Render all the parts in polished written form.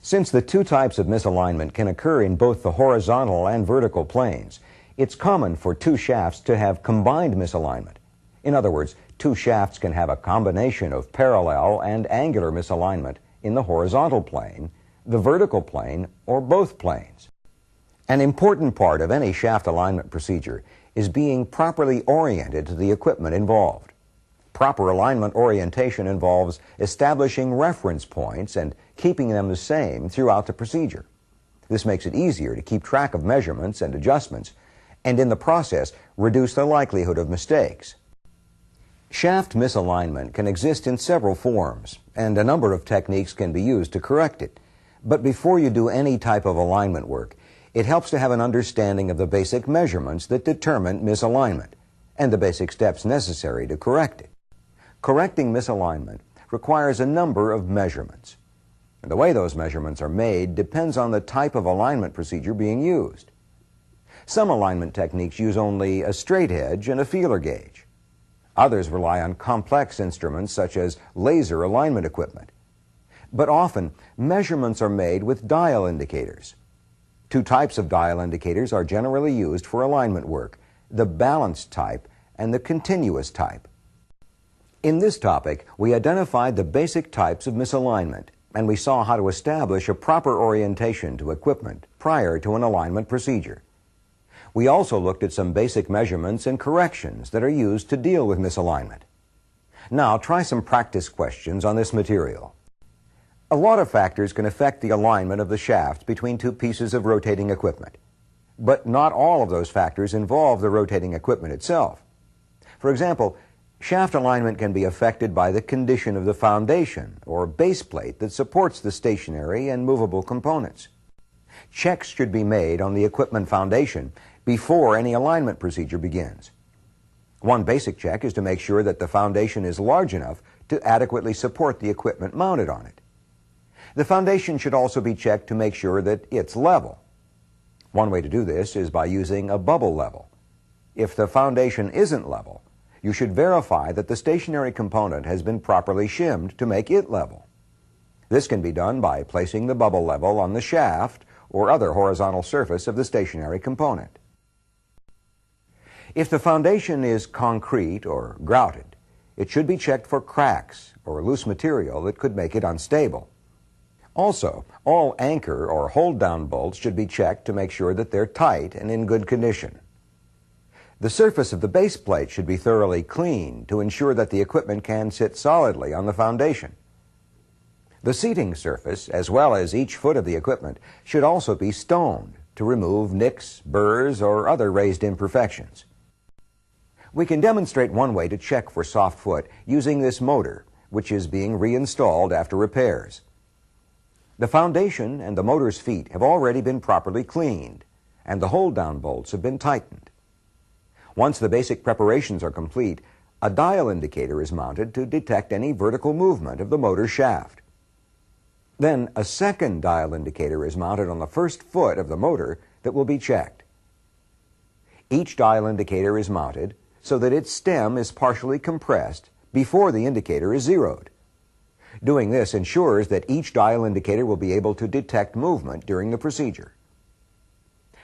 Since the two types of misalignment can occur in both the horizontal and vertical planes, it's common for two shafts to have combined misalignment. In other words, two shafts can have a combination of parallel and angular misalignment in the horizontal plane, the vertical plane, or both planes. An important part of any shaft alignment procedure is being properly oriented to the equipment involved. Proper alignment orientation involves establishing reference points and keeping them the same throughout the procedure. This makes it easier to keep track of measurements and adjustments, and in the process, reduce the likelihood of mistakes. Shaft misalignment can exist in several forms, and a number of techniques can be used to correct it. But before you do any type of alignment work, it helps to have an understanding of the basic measurements that determine misalignment, and the basic steps necessary to correct it. Correcting misalignment requires a number of measurements. And the way those measurements are made depends on the type of alignment procedure being used. Some alignment techniques use only a straight edge and a feeler gauge. Others rely on complex instruments such as laser alignment equipment. But often, measurements are made with dial indicators. Two types of dial indicators are generally used for alignment work, the balanced type and the continuous type. In this topic, we identified the basic types of misalignment, and we saw how to establish a proper orientation to equipment prior to an alignment procedure. We also looked at some basic measurements and corrections that are used to deal with misalignment. Now, try some practice questions on this material. A lot of factors can affect the alignment of the shaft between two pieces of rotating equipment. But not all of those factors involve the rotating equipment itself. For example, shaft alignment can be affected by the condition of the foundation or base plate that supports the stationary and movable components. Checks should be made on the equipment foundation before any alignment procedure begins. One basic check is to make sure that the foundation is large enough to adequately support the equipment mounted on it. The foundation should also be checked to make sure that it's level. One way to do this is by using a bubble level. If the foundation isn't level, you should verify that the stationary component has been properly shimmed to make it level. This can be done by placing the bubble level on the shaft or other horizontal surface of the stationary component. If the foundation is concrete or grouted, it should be checked for cracks or loose material that could make it unstable. Also, all anchor or hold-down bolts should be checked to make sure that they're tight and in good condition. The surface of the base plate should be thoroughly cleaned to ensure that the equipment can sit solidly on the foundation. The seating surface, as well as each foot of the equipment, should also be stoned to remove nicks, burrs, or other raised imperfections. We can demonstrate one way to check for soft foot using this motor, which is being reinstalled after repairs. The foundation and the motor's feet have already been properly cleaned, and the hold-down bolts have been tightened. Once the basic preparations are complete, a dial indicator is mounted to detect any vertical movement of the motor shaft. Then a second dial indicator is mounted on the first foot of the motor that will be checked. Each dial indicator is mounted so that its stem is partially compressed before the indicator is zeroed. Doing this ensures that each dial indicator will be able to detect movement during the procedure.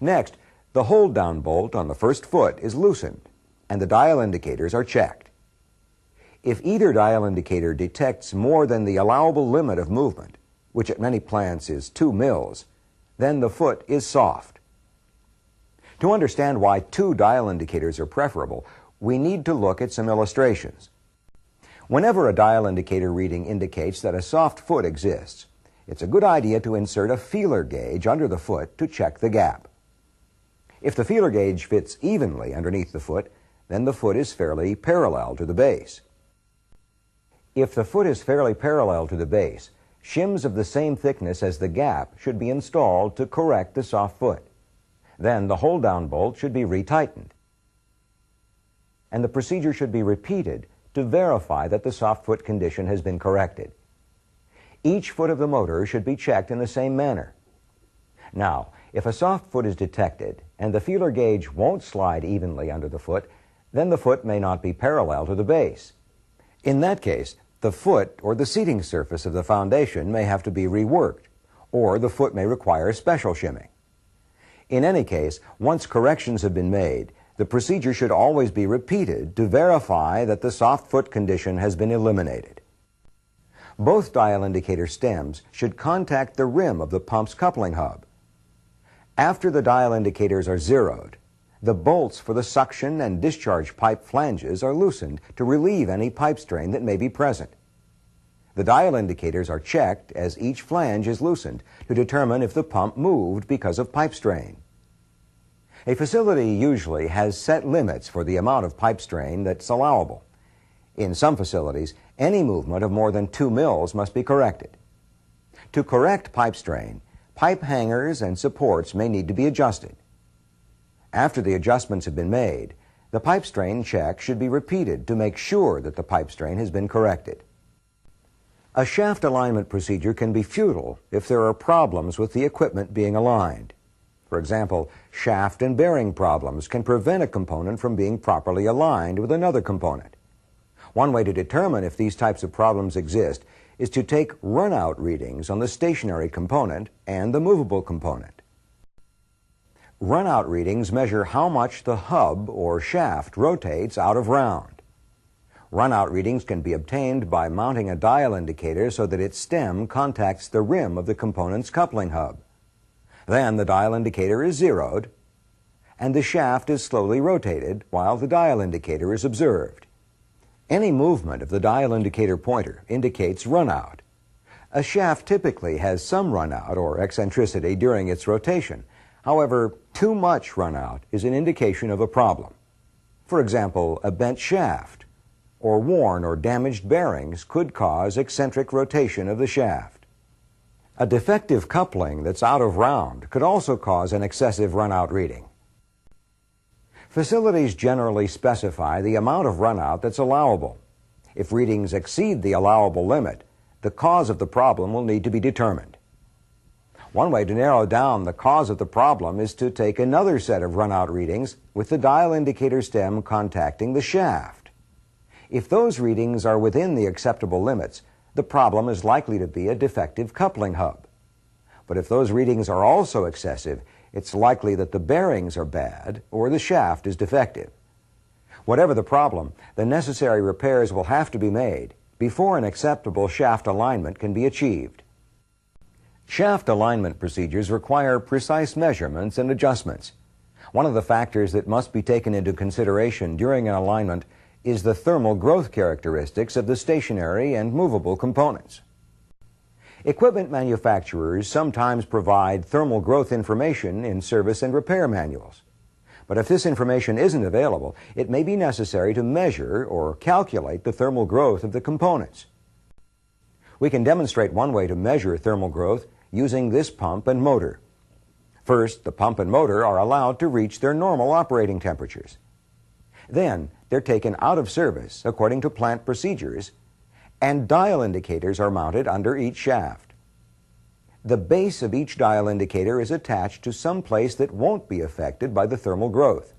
Next, the hold-down bolt on the first foot is loosened, and the dial indicators are checked. If either dial indicator detects more than the allowable limit of movement, which at many plants is 2 mils, then the foot is soft. To understand why two dial indicators are preferable, we need to look at some illustrations. Whenever a dial indicator reading indicates that a soft foot exists, it's a good idea to insert a feeler gauge under the foot to check the gap. If the feeler gauge fits evenly underneath the foot, then the foot is fairly parallel to the base. If the foot is fairly parallel to the base, shims of the same thickness as the gap should be installed to correct the soft foot. Then the hold-down bolt should be retightened. And the procedure should be repeated to verify that the soft foot condition has been corrected. Each foot of the motor should be checked in the same manner. Now, if a soft foot is detected and the feeler gauge won't slide evenly under the foot, then the foot may not be parallel to the base. In that case, the foot or the seating surface of the foundation may have to be reworked, or the foot may require special shimming. In any case, once corrections have been made, the procedure should always be repeated to verify that the soft foot condition has been eliminated. Both dial indicator stems should contact the rim of the pump's coupling hub. After the dial indicators are zeroed, the bolts for the suction and discharge pipe flanges are loosened to relieve any pipe strain that may be present. The dial indicators are checked as each flange is loosened to determine if the pump moved because of pipe strain. A facility usually has set limits for the amount of pipe strain that's allowable. In some facilities, any movement of more than 2 mils must be corrected. To correct pipe strain, pipe hangers and supports may need to be adjusted. After the adjustments have been made, the pipe strain check should be repeated to make sure that the pipe strain has been corrected. A shaft alignment procedure can be futile if there are problems with the equipment being aligned. For example, shaft and bearing problems can prevent a component from being properly aligned with another component. One way to determine if these types of problems exist is to take run-out readings on the stationary component and the movable component. Run-out readings measure how much the hub or shaft rotates out of round. Run-out readings can be obtained by mounting a dial indicator so that its stem contacts the rim of the component's coupling hub. Then the dial indicator is zeroed, and the shaft is slowly rotated while the dial indicator is observed. Any movement of the dial indicator pointer indicates run-out. A shaft typically has some run-out or eccentricity during its rotation. However, too much run-out is an indication of a problem. For example, a bent shaft or worn or damaged bearings could cause eccentric rotation of the shaft. A defective coupling that's out of round could also cause an excessive run-out reading. Facilities generally specify the amount of run-out that's allowable. If readings exceed the allowable limit, the cause of the problem will need to be determined. One way to narrow down the cause of the problem is to take another set of run-out readings with the dial indicator stem contacting the shaft. If those readings are within the acceptable limits, the problem is likely to be a defective coupling hub. But if those readings are also excessive, it's likely that the bearings are bad or the shaft is defective. Whatever the problem, the necessary repairs will have to be made before an acceptable shaft alignment can be achieved. Shaft alignment procedures require precise measurements and adjustments. One of the factors that must be taken into consideration during an alignment is the thermal growth characteristics of the stationary and movable components. Equipment manufacturers sometimes provide thermal growth information in service and repair manuals. But if this information isn't available, it may be necessary to measure or calculate the thermal growth of the components. We can demonstrate one way to measure thermal growth using this pump and motor. First, the pump and motor are allowed to reach their normal operating temperatures. Then, they're taken out of service according to plant procedures, and dial indicators are mounted under each shaft. The base of each dial indicator is attached to some place that won't be affected by the thermal growth.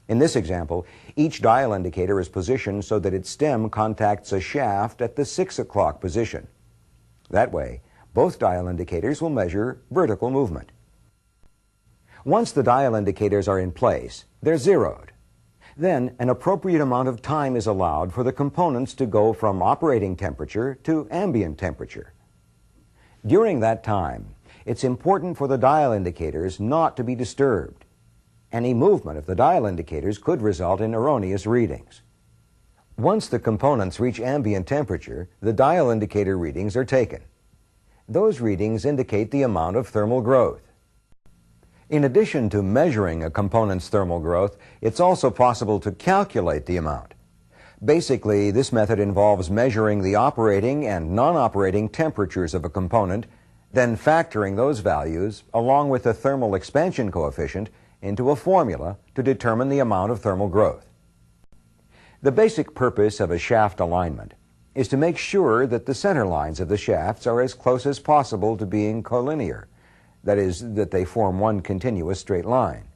In this example, each dial indicator is positioned so that its stem contacts a shaft at the 6 o'clock position. That way, both dial indicators will measure vertical movement. Once the dial indicators are in place, they're zeroed. Then an appropriate amount of time is allowed for the components to go from operating temperature to ambient temperature. During that time, it's important for the dial indicators not to be disturbed. Any movement of the dial indicators could result in erroneous readings. Once the components reach ambient temperature, the dial indicator readings are taken. Those readings indicate the amount of thermal growth. In addition to measuring a component's thermal growth, it's also possible to calculate the amount. Basically, this method involves measuring the operating and non-operating temperatures of a component, then factoring those values, along with the thermal expansion coefficient, into a formula to determine the amount of thermal growth. The basic purpose of a shaft alignment is to make sure that the center lines of the shafts are as close as possible to being collinear. That is, that they form one continuous straight line.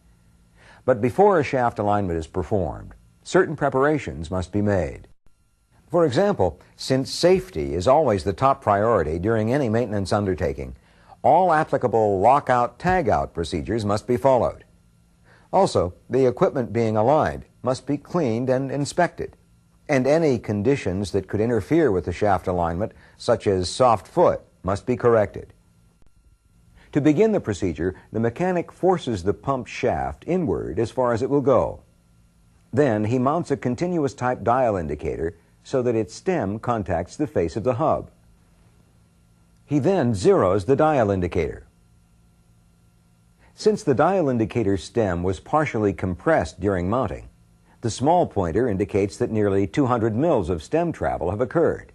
But before a shaft alignment is performed, certain preparations must be made. For example, since safety is always the top priority during any maintenance undertaking, All applicable lockout-tagout procedures must be followed. Also, the equipment being aligned must be cleaned and inspected, and any conditions that could interfere with the shaft alignment, such as soft foot, must be corrected. To begin the procedure, the mechanic forces the pump shaft inward as far as it will go. Then he mounts a continuous type dial indicator so that its stem contacts the face of the hub. He then zeroes the dial indicator. Since the dial indicator stem was partially compressed during mounting, the small pointer indicates that nearly 200 mils of stem travel have occurred.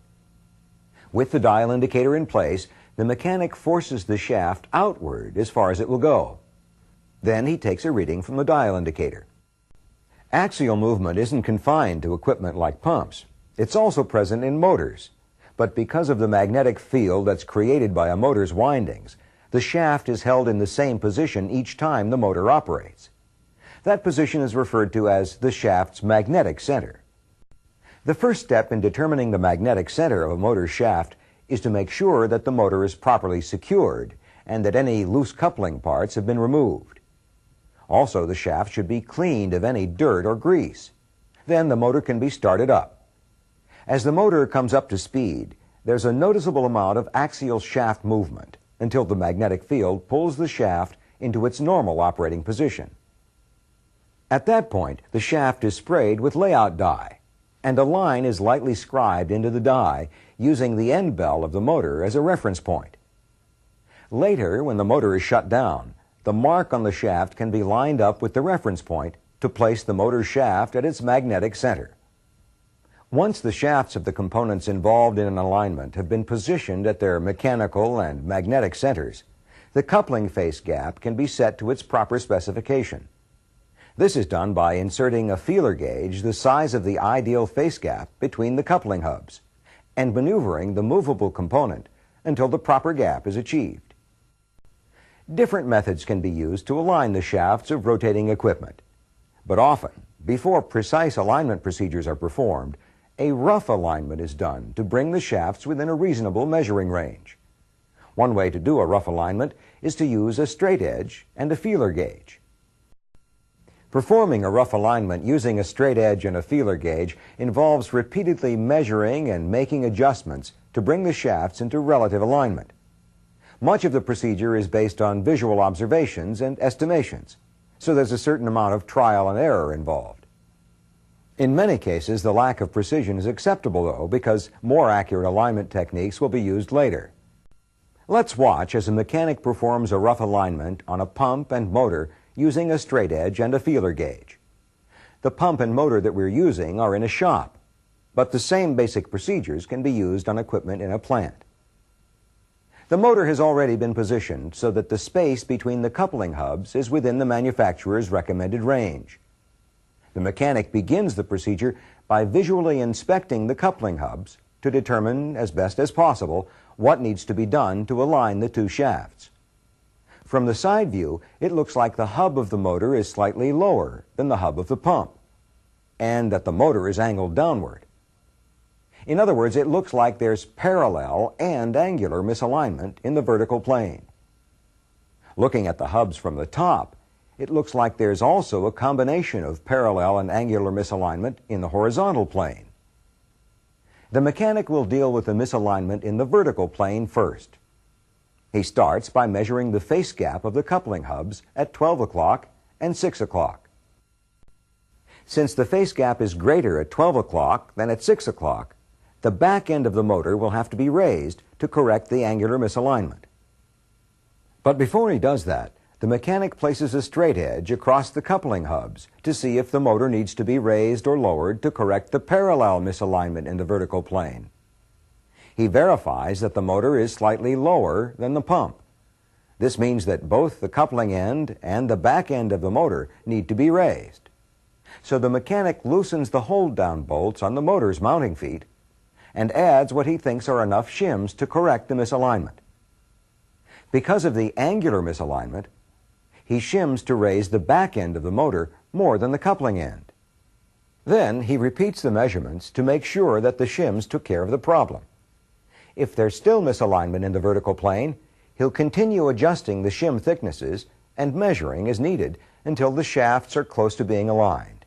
With the dial indicator in place, the mechanic forces the shaft outward as far as it will go. Then he takes a reading from the dial indicator. Axial movement isn't confined to equipment like pumps. It's also present in motors. But because of the magnetic field that's created by a motor's windings, the shaft is held in the same position each time the motor operates. That position is referred to as the shaft's magnetic center. The first step in determining the magnetic center of a motor shaft is to make sure that the motor is properly secured and that any loose coupling parts have been removed. Also, the shaft should be cleaned of any dirt or grease. Then the motor can be started up. As the motor comes up to speed, there's a noticeable amount of axial shaft movement until the magnetic field pulls the shaft into its normal operating position. At that point, the shaft is sprayed with layout dye, and a line is lightly scribed into the dye using the end bell of the motor as a reference point. Later, when the motor is shut down, the mark on the shaft can be lined up with the reference point to place the motor shaft at its magnetic center. Once the shafts of the components involved in an alignment have been positioned at their mechanical and magnetic centers, the coupling face gap can be set to its proper specification. This is done by inserting a feeler gauge the size of the ideal face gap between the coupling hubs and maneuvering the movable component until the proper gap is achieved. Different methods can be used to align the shafts of rotating equipment, but often, before precise alignment procedures are performed, a rough alignment is done to bring the shafts within a reasonable measuring range. One way to do a rough alignment is to use a straight edge and a feeler gauge. Performing a rough alignment using a straight edge and a feeler gauge involves repeatedly measuring and making adjustments to bring the shafts into relative alignment. Much of the procedure is based on visual observations and estimations, so there's a certain amount of trial and error involved. In many cases, the lack of precision is acceptable, though, because more accurate alignment techniques will be used later. Let's watch as a mechanic performs a rough alignment on a pump and motor using a straight edge and a feeler gauge. The pump and motor that we're using are in a shop, but the same basic procedures can be used on equipment in a plant. The motor has already been positioned so that the space between the coupling hubs is within the manufacturer's recommended range. The mechanic begins the procedure by visually inspecting the coupling hubs to determine, as best as possible, what needs to be done to align the two shafts. From the side view, it looks like the hub of the motor is slightly lower than the hub of the pump, and that the motor is angled downward. In other words, it looks like there's parallel and angular misalignment in the vertical plane. Looking at the hubs from the top, it looks like there's also a combination of parallel and angular misalignment in the horizontal plane. The mechanic will deal with the misalignment in the vertical plane first. He starts by measuring the face gap of the coupling hubs at 12 o'clock and 6 o'clock. Since the face gap is greater at 12 o'clock than at 6 o'clock, the back end of the motor will have to be raised to correct the angular misalignment. But before he does that, the mechanic places a straight edge across the coupling hubs to see if the motor needs to be raised or lowered to correct the parallel misalignment in the vertical plane. He verifies that the motor is slightly lower than the pump. This means that both the coupling end and the back end of the motor need to be raised. So the mechanic loosens the hold-down bolts on the motor's mounting feet and adds what he thinks are enough shims to correct the misalignment. Because of the angular misalignment, he shims to raise the back end of the motor more than the coupling end. Then he repeats the measurements to make sure that the shims took care of the problem. If there's still misalignment in the vertical plane, He'll continue adjusting the shim thicknesses and measuring as needed until the shafts are close to being aligned.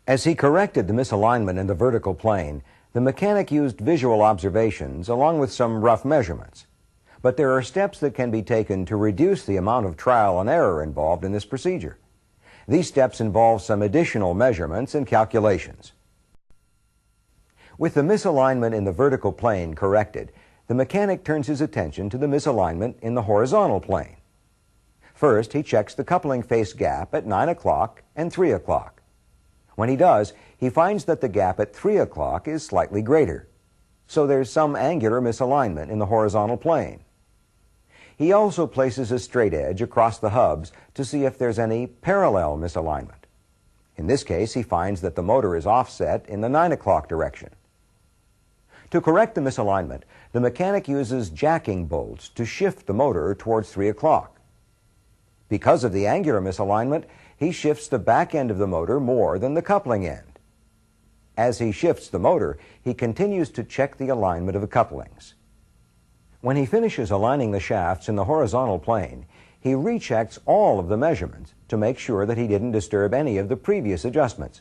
As he corrected the misalignment in the vertical plane, the mechanic used visual observations along with some rough measurements. But there are steps that can be taken to reduce the amount of trial and error involved in this procedure. These steps involve some additional measurements and calculations. With the misalignment in the vertical plane corrected, the mechanic turns his attention to the misalignment in the horizontal plane. First, he checks the coupling face gap at 9 o'clock and 3 o'clock. When he does, he finds that the gap at 3 o'clock is slightly greater, so there's some angular misalignment in the horizontal plane. He also places a straight edge across the hubs to see if there's any parallel misalignment. In this case, he finds that the motor is offset in the 9 o'clock direction. To correct the misalignment, the mechanic uses jacking bolts to shift the motor towards 3 o'clock. Because of the angular misalignment, he shifts the back end of the motor more than the coupling end. As he shifts the motor, he continues to check the alignment of the couplings. When he finishes aligning the shafts in the horizontal plane, he rechecks all of the measurements to make sure that he didn't disturb any of the previous adjustments.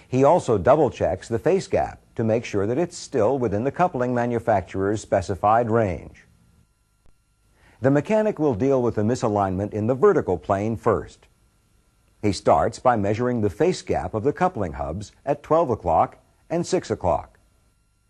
He also double-checks the face gap to make sure that it's still within the coupling manufacturer's specified range. The mechanic will deal with the misalignment in the vertical plane first. He starts by measuring the face gap of the coupling hubs at 12 o'clock and 6 o'clock.